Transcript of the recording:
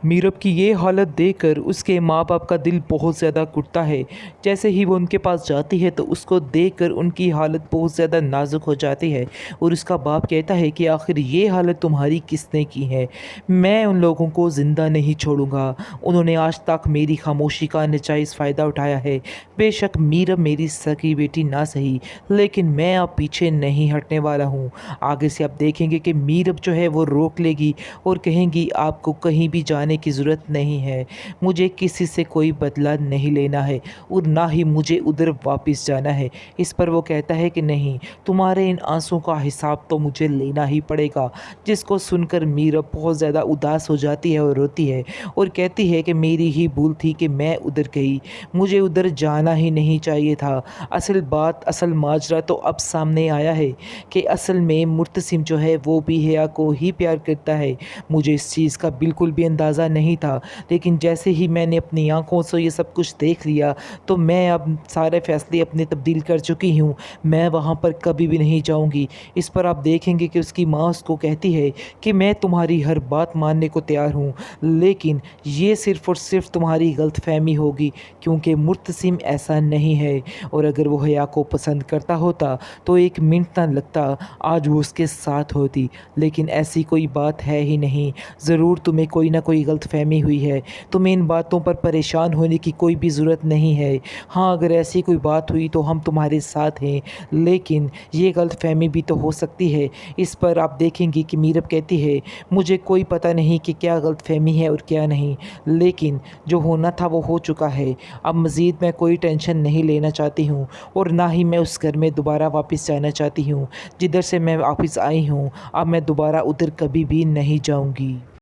मीरब की ये हालत देखकर उसके माँ बाप का दिल बहुत ज़्यादा टूटता है। जैसे ही वो उनके पास जाती है तो उसको देखकर उनकी हालत बहुत ज़्यादा नाजुक हो जाती है और उसका बाप कहता है कि आखिर ये हालत तुम्हारी किसने की है। मैं उन लोगों को ज़िंदा नहीं छोड़ूंगा। उन्होंने आज तक मेरी खामोशी का नजायज़ फ़ायदा उठाया है। बेशक मीरब मेरी सगी बेटी ना सही, लेकिन मैं अब पीछे नहीं हटने वाला हूँ। आगे से आप देखेंगे कि मीरब जो है वो रोक लेगी और कहेंगी आपको कहीं भी जाने की ज़रूरत नहीं है। मुझे किसी से कोई बदला नहीं लेना है और ना ही मुझे उधर वापस जाना है। इस पर वो कहता है कि नहीं, तुम्हारे इन आंसुओं का हिसाब तो मुझे लेना ही पड़ेगा। जिसको सुनकर मीरब बहुत ज़्यादा उदास हो जाती है और रोती है और कहती है कि मेरी ही भूल थी कि मैं उधर गई, मुझे उधर जाना ही नहीं चाहिए था। असल माजरा तो अब सामने आया है कि असल में मुर्तसिम जो है वो भी हिया को ही प्यार करता है। मुझे इस चीज़ का बिल्कुल भी अंदाज़ा नहीं था, लेकिन जैसे ही मैंने अपनी आँखों से ये सब कुछ देख लिया तो मैं अब सारे फ़ैसले अपने तब्दील कर चुकी हूँ। मैं वहाँ पर कभी भी नहीं जाऊँगी। इस पर आप देखेंगे कि उसकी माँ उसको कहती है कि मैं तुम्हारी हर बात मानने को तैयार हूँ, लेकिन ये सिर्फ़ और सिर्फ़ तुम्हारी गलतफ़हमी होगी, क्योंकि मुर्तसिम ऐसा नहीं है। और अगर वो हिया को पसंद करता होता तो एक मिनट ना लगता आज वो उसके साथ होती, लेकिन ऐसी कोई बात है ही नहीं। ज़रूर तुम्हें कोई ना कोई गलतफ़हमी हुई है। तुम्हें इन बातों पर परेशान होने की कोई भी ज़रूरत नहीं है। हाँ, अगर ऐसी कोई बात हुई तो हम तुम्हारे साथ हैं, लेकिन ये गलतफ़हमी भी तो हो सकती है। इस पर आप देखेंगे कि मीरब कहती है मुझे कोई पता नहीं कि क्या गलतफ़हमी है और क्या नहीं, लेकिन जो होना था वो हो चुका है। अब मज़ीद मैं कोई टेंशन नहीं लेना चाहती हूँ और ना ही मैं उस घर में दोबारा वापस जाना चाहती हूँ जिधर से मैं वापस आई हूँ। अब मैं दोबारा उधर कभी भी नहीं जाऊँगी।